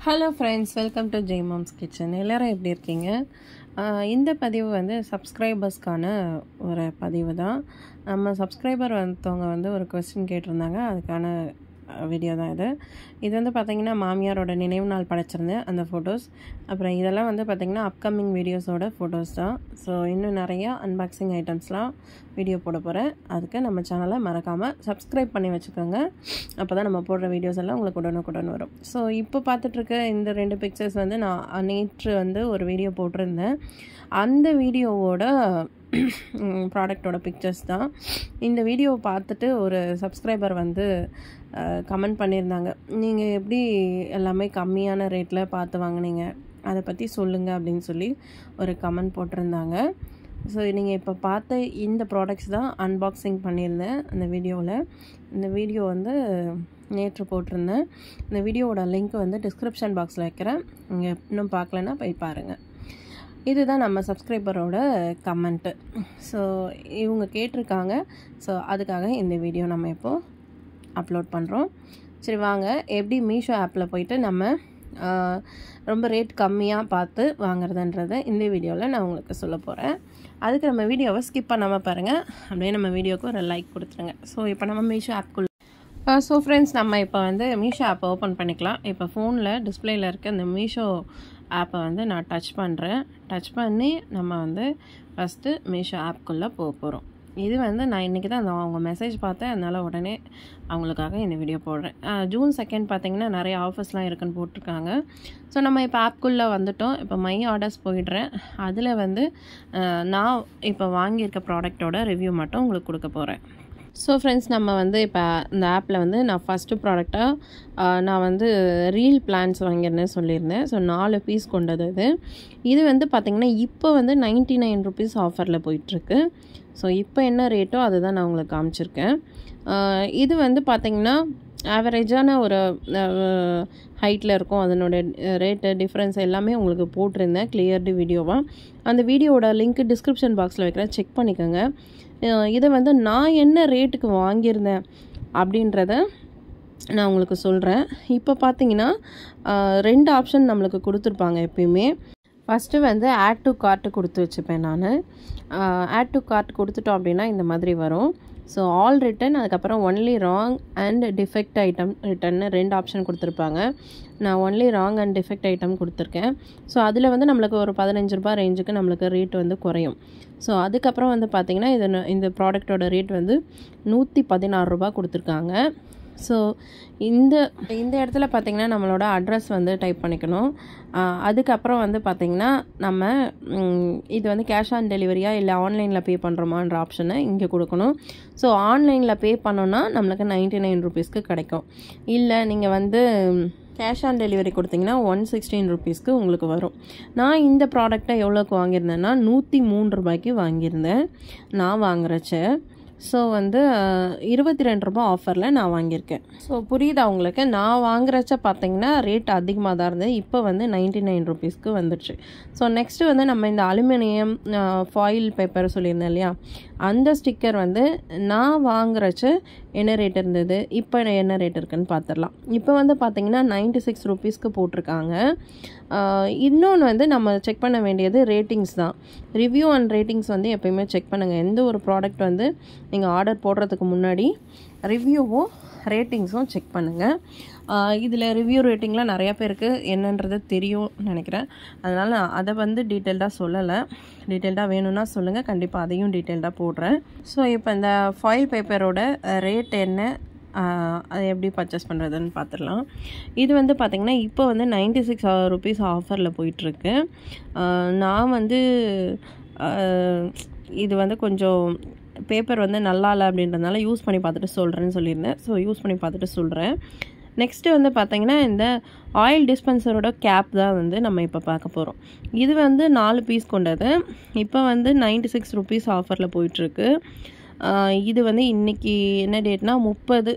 Hello friends, welcome to Jai moms kitchen. எல்லோரும் எப்படி இருக்கீங்க? இந்த பதிவு வந்து சப்ஸ்கிரைபர்ஸ்க்கான ஒரு பதிவு தான். நம்ம சப்ஸ்கிரைபர் ஒருத்தவங்க ஒரு கொஸ்டின் கேட்டிருந்தாங்க. அதுக்கான வீடியோ தான் இது. இது வந்து பார்த்திங்கன்னா மாமியாரோட நினைவு நாள் படைச்சிருந்தேன் அந்த ஃபோட்டோஸ். அப்புறம் இதெல்லாம் வந்து பார்த்திங்கன்னா அப்கமிங் வீடியோஸோட ஃபோட்டோஸ் தான். ஸோ இன்னும் நிறையா அன்பாக்சிங் ஐட்டம்ஸ்லாம் வீடியோ போட போகிறேன். அதுக்கு நம்ம சேனலை மறக்காமல் சப்ஸ்கிரைப் பண்ணி வச்சுக்கோங்க. அப்போ தான் நம்ம போடுற வீடியோஸ் எல்லாம் உங்களுக்கு உடனுக்குடன் வரும். ஸோ இப்போ பார்த்துட்ருக்க இந்த 2 பிக்சர்ஸ் வந்து நான் நேற்று ஒரு வீடியோ போட்டிருந்தேன். அந்த வீடியோவோட ப்ராடக்டோட பிக்சர்ஸ் தான். இந்த வீடியோவை பார்த்துட்டு ஒரு சப்ஸ்கிரைபர் கமெண்ட் பண்ணியிருந்தாங்க, நீங்கள் எப்படி எல்லாமே கம்மியான ரேட்டில் பார்த்து வாங்கினீங்க, அதை பற்றி சொல்லுங்கள் அப்படின்னு சொல்லி ஒரு கமெண்ட் போட்டிருந்தாங்க. ஸோ நீங்கள் இப்போ பார்த்த இந்த ப்ராடக்ட்ஸ் தான் அன்பாக்சிங் பண்ணியிருந்தேன் அந்த வீடியோவில். இந்த வீடியோ நேற்று போட்டிருந்தேன். இந்த வீடியோவோட லிங்க் டிஸ்கிரிப்ஷன் பாக்ஸில் வைக்கிறேன். நீங்கள் இன்னும் பார்க்கலன்னா போய் பாருங்கள். இதுதான் நம்ம சப்ஸ்கிரைபரோட கமெண்ட்டு. ஸோ இவங்க கேட்டிருக்காங்க. ஸோ அதுக்காக இந்த வீடியோ நம்ம இப்போது அப்லோட் பண்ணுறோம். சரி வாங்க, எப்படி மீஷோ ஆப்பில் போயிட்டு நம்ம ரொம்ப ரேட் கம்மியாக பார்த்து வாங்குறதுன்றதை இந்த வீடியோவில் நான் உங்களுக்கு சொல்ல போகிறேன். அதுக்கு நம்ம வீடியோவை ஸ்கிப் பண்ணாமல் பாருங்கள். அப்படியே நம்ம வீடியோவுக்கு ஒரு லைக் கொடுத்துருங்க. ஸோ இப்போ நம்ம மீஷோ ஆப்குள்ளே ஸோ ஃப்ரெண்ட்ஸ், நம்ம இப்போ மீஷோ ஆப்பை ஓப்பன் பண்ணிக்கலாம். இப்போ ஃபோனில் டிஸ்பிளேயில் இருக்க இந்த மீஷோ ஆப்பை நான் டச் பண்ணுறேன். டச் பண்ணி நம்ம ஃபஸ்ட்டு மீஷோ ஆப்குள்ளே போக போகிறோம். இது நான் இன்றைக்கி தான் அவங்க மெசேஜ் பார்த்தேன். அதனால் உடனே அவங்களுக்காக இந்த வீடியோ போடுறேன். ஜூன் 2 பார்த்திங்கன்னா நிறைய ஆஃபர்ஸ்லாம் இருக்குன்னு போட்டிருக்காங்க. ஸோ நம்ம இப்போ ஆப்குள்ளே வந்துட்டோம். இப்போ மை ஆர்டர்ஸ் போயிடுறேன். அதில் நான் இப்போ வாங்கியிருக்க ப்ராடக்டோட ரிவ்யூ மட்டும் உங்களுக்கு கொடுக்க போகிறேன். ஸோ ஃப்ரெண்ட்ஸ், நம்ம இப்போ இந்த ஆப்பில் நான் ஃபஸ்ட்டு ப்ராடக்டாக நான் ரீல் பிளான்ஸ் வாங்கியிருந்தேன் சொல்லியிருந்தேன். ஸோ 4 பீஸ் கொண்டது இது பார்த்திங்கன்னா இப்போ 99 ருபீஸ் ஆஃபரில் போயிட்டுருக்கு. ஸோ இப்போ என்ன ரேட்டோ அதை தான் நான் உங்களுக்கு காமிச்சிருக்கேன். இது பார்த்திங்கன்னா ஆவரேஜான ஒரு ஹைட்டில் இருக்கும். அதனோட ரேட்டு டிஃப்ரென்ஸ் எல்லாமே உங்களுக்கு போட்டிருந்தேன் கிளியர்டு வீடியோவாக. அந்த வீடியோவோட லிங்க்கு டிஸ்கிரிப்ஷன் பாக்ஸில் வைக்கிறேன், செக் பண்ணிக்கோங்க. இதை நான் என்ன ரேட்டுக்கு வாங்கியிருந்தேன் அப்படின்றத நான் உங்களுக்கு சொல்கிறேன். இப்போ பார்த்தீங்கன்னா 2 ஆப்ஷன் நம்மளுக்கு கொடுத்துருப்பாங்க எப்பயுமே. ஃபஸ்ட்டு ஆட் டு கார்ட்டு கொடுத்து வச்சுப்பேன் நான். ஆட் டு கார்ட் கொடுத்துட்டோம் அப்படின்னா இந்த மாதிரி வரும். ஸோ ஆல் ரிட்டன், அதுக்கப்புறம் only wrong and defect item ரிட்டன்னு 2 ஆப்ஷன் கொடுத்துருப்பாங்க. நான் only wrong and defect item கொடுத்துருக்கேன். ஸோ அதில் நம்மளுக்கு ஒரு 15 ரூபாய் ரேஞ்சுக்கு நம்மளுக்கு ரேட் குறையும். ஸோ அதுக்கப்புறம் பார்த்திங்கன்னா இந்த ப்ராடக்டோட ரேட் 116 ரூபா கொடுத்துருக்காங்க. ஸோ இந்த இடத்துல பார்த்திங்கன்னா நம்மளோட அட்ரஸ் டைப் பண்ணிக்கணும். அதுக்கப்புறம் பார்த்திங்கன்னா நம்ம இது கேஷ் ஆன் டெலிவரியாக இல்லை ஆன்லைனில் பே பண்ணுறோமான்ற ஆப்ஷனை இங்கே கொடுக்கணும். ஸோ ஆன்லைனில் பே பண்ணோன்னா நம்மளுக்கு 99 ருபீஸ்க்கு கிடைக்கும். இல்லை நீங்கள் கேஷ் ஆன் டெலிவரி கொடுத்திங்கன்னா 116 ருபீஸ்க்கு உங்களுக்கு வரும். நான் இந்த ப்ராடக்டை எவ்வளோக்கு வாங்கியிருந்தேன்னா 103 ரூபாய்க்கு வாங்கியிருந்தேன் நான் வாங்குறச்ச. ஸோ 22 ரூபா ஆஃபரில் நான் வாங்கியிருக்கேன். ஸோ புரியுதா உங்களுக்கு? நான் வாங்குறச்ச பார்த்தீங்கன்னா ரேட் அதிகமாக தான் இருந்தது. இப்போ 99 ருபீஸ்க்கு வந்துடுச்சு. ஸோ நெக்ஸ்ட்டு நம்ம இந்த அலுமினியம் ஃபாயில் பேப்பர் சொல்லியிருந்தேன் இல்லையா, அந்த ஸ்டிக்கர் நான் வாங்குறச்ச என்ன ரேட் இருந்தது, இப்போ என்ன ரேட் இருக்குதுன்னு பார்த்துடலாம். இப்போ பார்த்தீங்கன்னா 96 ருபீஸ்க்கு போட்டிருக்காங்க. இன்னொன்று நம்ம செக் பண்ண வேண்டியது ரேட்டிங்ஸ் தான். ரிவ்யூ அண்ட் ரேட்டிங்ஸ் எப்போயுமே செக் பண்ணுங்கள். எந்த ஒரு ப்ராடக்ட் நீங்கள் ஆர்டர் போடுறதுக்கு முன்னாடி ரிவ்யூவும் ரேட்டிங்ஸும் செக் பண்ணுங்கள். இதில் ரிவ்யூ ரேட்டிங்லாம் நிறையா பேருக்கு என்னன்றது தெரியும் நினைக்கிறேன். அதனால் நான் அதை டீட்டெயில்டாக சொல்லலை. டீட்டெயில்டாக வேணும்னா சொல்லுங்கள், கண்டிப்பாக அதையும் டீட்டெயில்டாக போடுறேன். ஸோ இப்போ இந்த ஃபாயில் பேப்பரோட ரேட் என்ன, அதை எப்படி பர்ச்சேஸ் பண்ணுறதுன்னு பார்த்துடலாம். இது பார்த்திங்கன்னா இப்போ 96 ருபீஸ் ஆஃபரில் போயிட்டுருக்கு. நான் இது கொஞ்சம் பேப்பர் நல்லா இல்லை அப்படின்றதுனால யூஸ் பண்ணி பார்த்துட்டு சொல்கிறேன்னு சொல்லியிருந்தேன். ஸோ யூஸ் பண்ணி பார்த்துட்டு சொல்கிறேன். நெக்ஸ்ட்டு பார்த்திங்கன்னா இந்த ஆயில் டிஸ்பென்சரோட கேப் தான் நம்ம இப்போ பார்க்க போகிறோம். இது 4 பீஸ் கொண்டது. இப்போ 96 ருபீஸ் ஆஃபரில் போயிட்டுருக்கு. இது இன்றைக்கி என்ன டேட்னா 30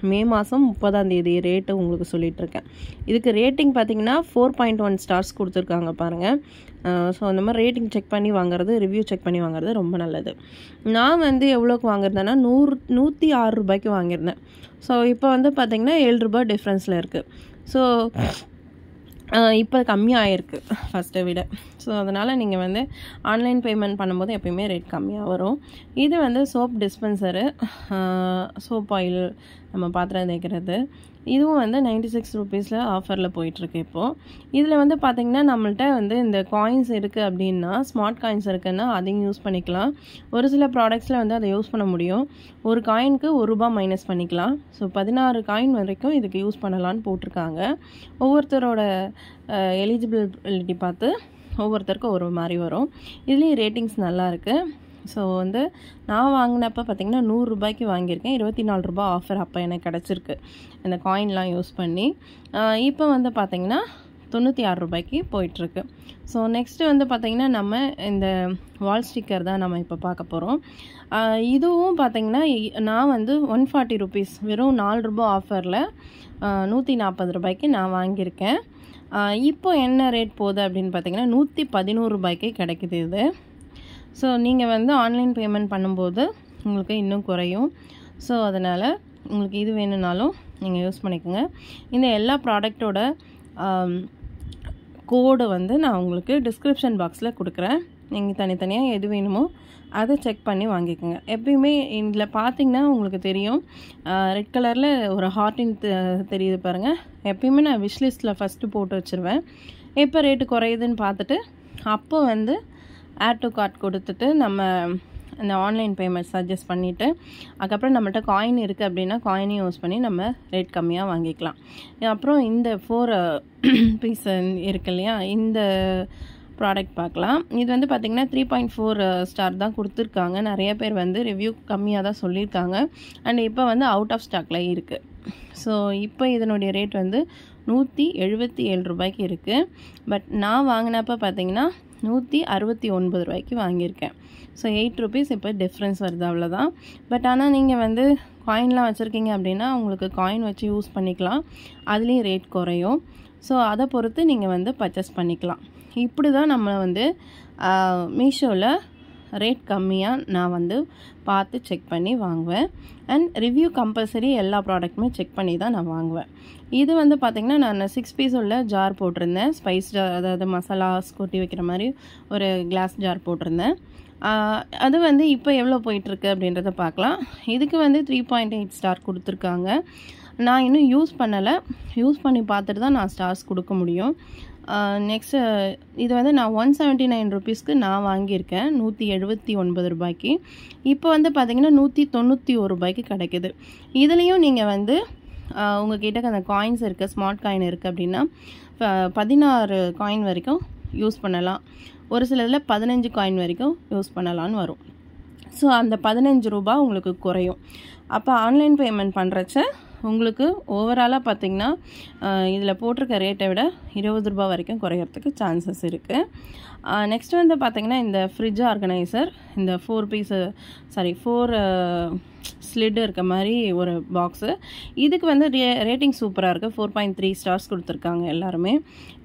மே மாதம் 30ஆம் தேதி ரேட்டு உங்களுக்கு சொல்லிகிட்ருக்கேன். இதுக்கு ரேட்டிங் பார்த்திங்கன்னா 4.1 ஸ்டார்ஸ் கொடுத்துருக்காங்க பாருங்கள். ஸோ அந்த மாதிரி ரேட்டிங் செக் பண்ணி வாங்குறது, ரிவ்யூ செக் பண்ணி வாங்குறது ரொம்ப நல்லது. நான் எவ்வளோக்கு வாங்கியிருந்தேன்னா 106 ரூபாய்க்கு வாங்கியிருந்தேன். ஸோ இப்போ பார்த்திங்கன்னா 7 ரூபாய் டிஃப்ரென்ஸில் இருக்குது. ஸோ இப்போ கம்மியாகிருக்கு ஃபஸ்ட்டை விட. ஸோ அதனால் நீங்கள் வந்து ஆன்லைன் பேமெண்ட் பண்ணும்போது எப்பயுமே ரேட் கம்மியாக வரும். இது வந்து சோப் டிஸ்பென்சரு, சோப் ஆயில் நம்ம பாத்திரம் தேய்க்கிறது, இதுவும் வந்து 96 ரூபீஸில் ஆஃபரில் போயிட்டுருக்கு இப்போது. இதில் வந்து பார்த்திங்கன்னா நம்மள்ட்ட வந்து இந்த காயின்ஸ் இருக்குது அப்படின்னா, ஸ்மார்ட் காயின்ஸ் இருக்குன்னா அதையும் யூஸ் பண்ணிக்கலாம். ஒரு சில ப்ராடக்ட்ஸில் வந்து அதை யூஸ் பண்ண முடியும். ஒரு காயினுக்கு ₹1 மைனஸ் பண்ணிக்கலாம். ஸோ 16 காயின் வரைக்கும் இதுக்கு யூஸ் பண்ணலான்னு போட்டிருக்காங்க. ஒவ்வொருத்தரோட எலிஜிபிலிட்டி பார்த்து ஒவ்வொருத்தருக்கும் ஒரு மாதிரி வரும். இதுலேயும் ரேட்டிங்ஸ் நல்லாயிருக்கு. ஸோ வந்து நான் வாங்கினப்போ பார்த்திங்கன்னா ₹100 வாங்கியிருக்கேன். ₹24 ஆஃபர் அப்போ எனக்கு கிடச்சிருக்கு இந்த காயின்லாம் யூஸ் பண்ணி. இப்போ வந்து பார்த்திங்கன்னா ₹96 போயிட்டுருக்கு. ஸோ நெக்ஸ்ட்டு வந்து பார்த்திங்கன்னா நம்ம இந்த வால் ஸ்டிக்கர் தான் நம்ம இப்போ பார்க்க போகிறோம். இதுவும் பார்த்திங்கன்னா நான் வந்து ₹140 வெறும் ₹4 ஆஃபரில் ₹140 நான் வாங்கியிருக்கேன். இப்போ என்ன ரேட் போகுது அப்படின்னு பார்த்திங்கன்னா ₹111 கிடைக்குது இது. ஸோ நீங்கள் வந்து ஆன்லைன் பேமெண்ட் பண்ணும்போது உங்களுக்கு இன்னும் குறையும். ஸோ அதனால் உங்களுக்கு இது வேணும்னாலும் நீங்கள் யூஸ் பண்ணிக்கோங்க. இந்த எல்லா ப்ராடக்டோட கோடு வந்து நான் உங்களுக்கு டிஸ்கிரிப்ஷன் பாக்ஸில் கொடுக்குறேன். நீங்கள் தனித்தனியாக எது வேணுமோ அதை செக் பண்ணி வாங்கிக்கோங்க. எப்பயுமே இதில் பார்த்திங்கன்னா உங்களுக்கு தெரியும், ரெட் கலரில் ஒரு ஹார்ட்டின் தெரியுது பாருங்கள். எப்பயுமே நான் விஷ்லிஸ்ட்டில் ஃபஸ்ட்டு போட்டு வச்சுருவேன். எப்போ ரேட்டு குறையுதுன்னு பார்த்துட்டு அப்போ வந்து ஆட் டு கார்ட் கொடுத்துட்டு நம்ம இந்த ஆன்லைன் பேமெண்ட் சஜஸ்ட் பண்ணிவிட்டு அதுக்கப்புறம் நம்மள்ட்ட காயின் இருக்குது அப்படின்னா காயினையும் யூஸ் பண்ணி நம்ம ரேட் கம்மியாக வாங்கிக்கலாம். அப்புறம் இந்த 4 பீஸ் இருக்கு இல்லையா, இந்த ப்ராடக்ட் பார்க்கலாம். இது வந்து பார்த்திங்கன்னா 3.4 ஸ்டார் தான் கொடுத்துருக்காங்க. நிறைய பேர் வந்து ரிவ்யூ கம்மியாக தான் சொல்லியிருக்காங்க. அண்ட் இப்போ வந்து அவுட் ஆஃப் ஸ்டாக்கில் இருக்குது. ஸோ இப்போ இதனுடைய ரேட் வந்து ₹177 இருக்குது. பட் நான் வாங்கினப்போ பார்த்திங்கன்னா ₹169 வாங்கியிருக்கேன். ஸோ ₹8 இப்போ டிஃப்ரென்ஸ் வருது, அவ்வளோதான். பட் ஆனால் நீங்கள் வந்து காயின்லாம் வச்சுருக்கீங்க அப்படின்னா உங்களுக்கு காயின் வச்சு யூஸ் பண்ணிக்கலாம். அதுலேயும் ரேட் குறையும். ஸோ அதை பொறுத்து நீங்கள் வந்து பர்ச்சேஸ் பண்ணிக்கலாம். இப்படி தான் நம்ம வந்து மீஷோவில் ரேட் கம்மியாக நான் வந்து பார்த்து செக் பண்ணி வாங்குவேன். அண்ட் ரிவ்யூ கம்பல்சரி எல்லா ப்ராடக்ட்டுமே செக் பண்ணி தான் நான் வாங்குவேன். இது வந்து பார்த்திங்கன்னா நான் 6 பீஸ் உள்ள ஜார் போட்டிருந்தேன். ஸ்பைஸ் ஜார், அதாவது மசாலாஸ் கொட்டி வைக்கிற மாதிரி ஒரு கிளாஸ் ஜார் போட்டிருந்தேன். அது வந்து இப்போ எவ்வளோ போயிட்டுருக்கு அப்படின்றத பார்க்கலாம். இதுக்கு வந்து 3.8 ஸ்டார் கொடுத்துருக்காங்க. நான் இன்னும் யூஸ் பண்ணலை. யூஸ் பண்ணி பார்த்துட்டு தான் நான் ஸ்டார்ஸ் கொடுக்க முடியும். நெக்ஸ்ட்டு இது வந்து நான் ₹179 நான் வாங்கியிருக்கேன், ₹179. இப்போ வந்து பார்த்திங்கன்னா ₹191 கிடைக்குது. இதுலேயும் நீங்கள் வந்து உங்கள்கிட்ட அந்த காயின்ஸ் இருக்குது, ஸ்மார்ட் காயின் இருக்குது அப்படின்னா 16 காயின் வரைக்கும் யூஸ் பண்ணலாம். ஒரு சிலதில் 15 காயின் வரைக்கும் யூஸ் பண்ணலான்னு வரும். ஸோ அந்த ₹15 உங்களுக்கு குறையும். அப்போ ஆன்லைன் பேமெண்ட் பண்ணுறச்ச உங்களுக்கு ஓவராலாக பார்த்திங்கன்னா இதில் போட்டிருக்க ரேட்டை விட ₹20 வரைக்கும் குறையிறதுக்கு சான்சஸ் இருக்குது. நெக்ஸ்ட் வந்து பார்த்திங்கன்னா இந்த ஃப்ரிட்ஜ் ஆர்கனைசர், இந்த 4 ஸ்லிட் இருக்க மாதிரி ஒரு பாக்ஸு. இதுக்கு வந்து ரேட்டிங் சூப்பராக இருக்குது. 4.3 ஸ்டார்ஸ் கொடுத்துருக்காங்க எல்லாருமே.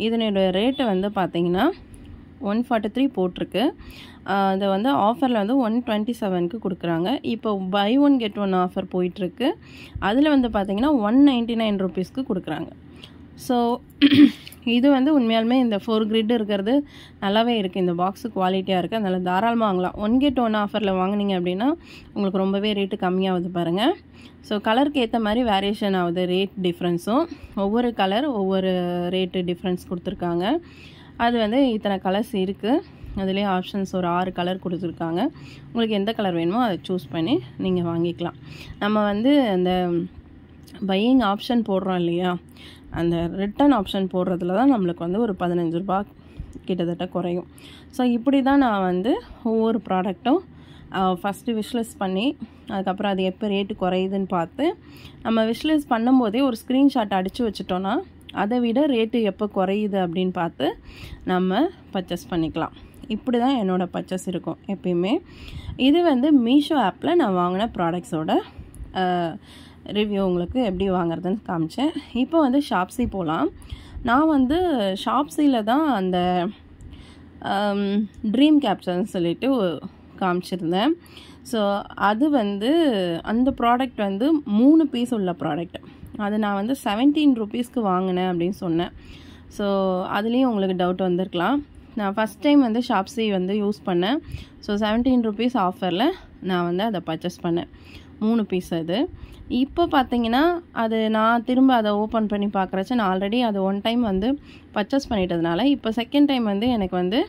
இதனோட ரேட்டை வந்து பார்த்திங்கன்னா 143 போட்டிருக்கு. அதை வந்து ஆஃபரில் வந்து 127க்கு கொடுக்குறாங்க. இப்போ பை 1 கெட் 1 ஆஃபர் போயிட்டுருக்கு. அதில் வந்து பார்த்திங்கன்னா ₹199 கொடுக்குறாங்க. ஸோ இது வந்து உண்மையாலுமே இந்த 4 கிரிட் இருக்கிறது நல்லாவே இருக்குது. இந்த பாக்ஸு குவாலிட்டியாக இருக்குது. அதனால் தாராளமாக வாங்கலாம். 1 கெட் 1 ஆஃபரில் வாங்கினீங்க அப்படின்னா உங்களுக்கு ரொம்பவே ரேட்டு கம்மியாகுது பாருங்கள். ஸோ கலருக்கு ஏற்ற மாதிரி வேரியேஷன் ஆகுது ரேட் டிஃப்ரென்ஸும். ஒவ்வொரு கலர் ஒவ்வொரு ரேட்டு டிஃப்ரென்ஸ் கொடுத்துருக்காங்க. அது வந்து இத்தனை கலர்ஸ் இருக்குது. அதுலேயே ஆப்ஷன்ஸ் ஒரு 6 கலர் கொடுத்துருக்காங்க. உங்களுக்கு எந்த கலர் வேணுமோ அதை சூஸ் பண்ணி நீங்கள் வாங்கிக்கலாம். நம்ம வந்து அந்த பையிங் ஆப்ஷன் போடுறோம் இல்லையா, அந்த ரிட்டன் ஆப்ஷன் போடுறதுல தான் நம்மளுக்கு வந்து ஒரு ₹15 கிட்டத்தட்ட குறையும். ஸோ இப்படி தான் நான் வந்து ஒவ்வொரு ப்ராடக்ட்டும் ஃபஸ்ட்டு விஷ்லிஸ்ட் பண்ணி அதுக்கப்புறம் அது எப்போ ரேட்டு குறையுதுன்னு பார்த்து நம்ம விஷ்லிஸ்ட் பண்ணும்போதே ஒரு ஸ்க்ரீன்ஷாட் அடித்து வச்சுட்டோன்னா அதை விட ரேட்டு எப்போ குறையுது அப்படின்னு பார்த்து நம்ம பர்ச்சேஸ் பண்ணிக்கலாம். இப்படி தான் என்னோடய பர்ச்சேஸ் இருக்கும் எப்பயுமே. இது வந்து மீஷோ ஆப்பில் நான் வாங்கின ப்ராடக்ட்ஸோட ரிவ்யூ உங்களுக்கு எப்படி வாங்குறதுன்னு காமிச்சேன். இப்போ வந்து ஷாப்ஸி போகலாம். நான் வந்து ஷாப்ஸியில் தான் அந்த ட்ரீம் கேப்சர்னு சொல்லிட்டு காமிச்சிருந்தேன். ஸோ அது வந்து அந்த ப்ராடக்ட் வந்து 3 பீஸ் உள்ள ப்ராடக்ட். அது நான் வந்து ₹17 வாங்கினேன் அப்படின்னு சொன்னேன். ஸோ அதுலேயும் உங்களுக்கு டவுட் வந்திருக்கலாம். நான் ஃபஸ்ட் டைம் வந்து ஷாப்ஸி வந்து யூஸ் பண்ணேன். ஸோ 17 rupees ஆஃபரில் நான் வந்து அதை பர்ச்சேஸ் பண்ணேன். 3 பீஸ் அது. இப்போ பார்த்தீங்கன்னா அது நான் திரும்ப அதை ஓப்பன் பண்ணி பார்க்குறச்ச நான் ஆல்ரெடி அது 1 டைம் வந்து பர்ச்சேஸ் பண்ணிட்டதுனால இப்போ செகண்ட் டைம் வந்து எனக்கு வந்து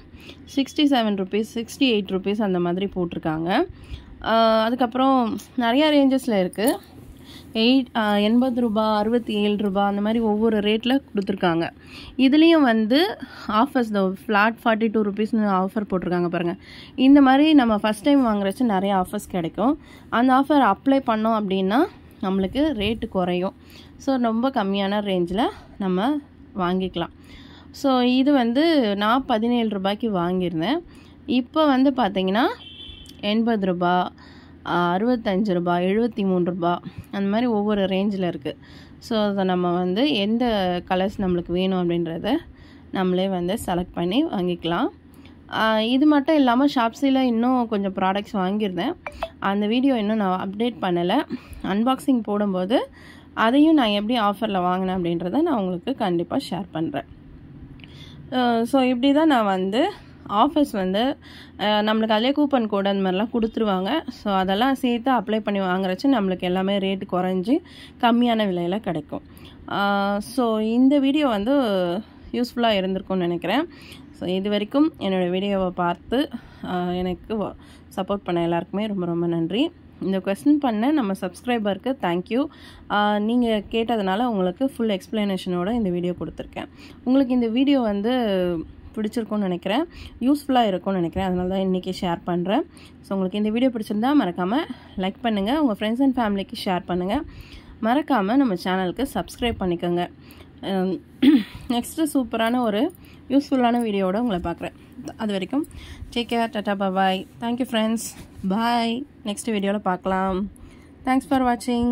67 rupees 68 rupees அந்த மாதிரி போட்டிருக்காங்க. அதுக்கப்புறம் நிறையா ரேஞ்சஸில் இருக்குது. 80 ரூபாய் 67 ரூபாய் அந்த மாதிரி ஒவ்வொரு ரேட்டில் கொடுத்துருக்காங்க. இதுலேயும் வந்து ஆஃபர்ஸ் ஃப்ளாட் 42 rupeesனு ஆஃபர் போட்டிருக்காங்க பாருங்கள். இந்த மாதிரி நம்ம ஃபஸ்ட் டைம் வாங்குறச்சு நிறைய ஆஃபர்ஸ் கிடைக்கும். அந்த ஆஃபர் அப்ளை பண்ணோம் அப்படின்னா நம்மளுக்கு ரேட்டு குறையும். ஸோ ரொம்ப கம்மியான ரேஞ்சில் நம்ம வாங்கிக்கலாம். ஸோ இது வந்து நான் 17 ரூபாய்க்கு வாங்கியிருந்தேன். இப்போ வந்து பார்த்திங்கன்னா 80 ரூபாய் 65 ரூபாய் 73 ரூபாய் அந்த மாதிரி ஒவ்வொரு ரேஞ்சில் இருக்குது. ஸோ அதை நம்ம வந்து எந்த கலர்ஸ் நம்மளுக்கு வேணும் அப்படின்றத நம்மளே வந்து செலக்ட் பண்ணி வாங்கிக்கலாம். இது மட்டும் இல்லாமல் ஷாப்ஸியில் இன்னும் கொஞ்சம் ப்ராடக்ட்ஸ் வாங்கியிருந்தேன். அந்த வீடியோ இன்னும் நான் அப்டேட் பண்ணலை. அன்பாக்சிங் போடும்போது அதையும் நான் எப்படி ஆஃபரில் வாங்கினேன் அப்படின்றத நான் உங்களுக்கு கண்டிப்பாக ஷேர் பண்ணுறேன். ஸோ இப்படி தான் நான் வந்து ஆஃபர்ஸ் வந்து நம்மளுக்கு அதிலே கூப்பன் கோடு அந்த மாதிரிலாம் கொடுத்துருவாங்க. ஸோ அதெல்லாம் சேர்த்து அப்ளை பண்ணி வாங்குறச்சு நம்மளுக்கு எல்லாமே ரேட்டு குறைஞ்சி கம்மியான விலையில் கிடைக்கும். ஸோ இந்த வீடியோ வந்து யூஸ்ஃபுல்லாக இருந்திருக்கும்னு நினைக்கிறேன். ஸோ இது வரைக்கும் என்னோடய வீடியோவை பார்த்து எனக்கு சப்போர்ட் பண்ண எல்லாருக்குமே ரொம்ப ரொம்ப நன்றி. இந்த கொஸ்டின் பண்ண நம்ம சப்ஸ்கிரைபருக்கு தேங்க்யூ. நீங்கள் கேட்டதுனால உங்களுக்கு ஃபுல் எக்ஸ்ப்ளனேஷனோட இந்த வீடியோ கொடுத்துருக்கேன். உங்களுக்கு இந்த வீடியோ வந்து பிடிச்சிருக்கும்னு நினைக்கிறேன், யூஸ்ஃபுல்லாக இருக்கும்னு நினைக்கிறேன். அதனால தான் இன்றைக்கி ஷேர் பண்ணுறேன். ஸோ உங்களுக்கு இந்த வீடியோ பிடிச்சிருந்தா மறக்காமல் லைக் பண்ணுங்கள், உங்கள் ஃப்ரெண்ட்ஸ் அண்ட் ஃபேமிலிக்கு ஷேர் பண்ணுங்கள். மறக்காமல் நம்ம சேனலுக்கு சப்ஸ்கிரைப் பண்ணிக்கோங்க. நெக்ஸ்ட்டு சூப்பரான ஒரு யூஸ்ஃபுல்லான வீடியோவோட உங்களை பார்க்குறேன். அது வரைக்கும் டேக் கேர், டாடா, பாய். தேங்க்யூ ஃப்ரெண்ட்ஸ், பாய். நெக்ஸ்ட் வீடியோவில் பார்க்கலாம். தேங்க்ஸ் ஃபார் வாட்சிங்.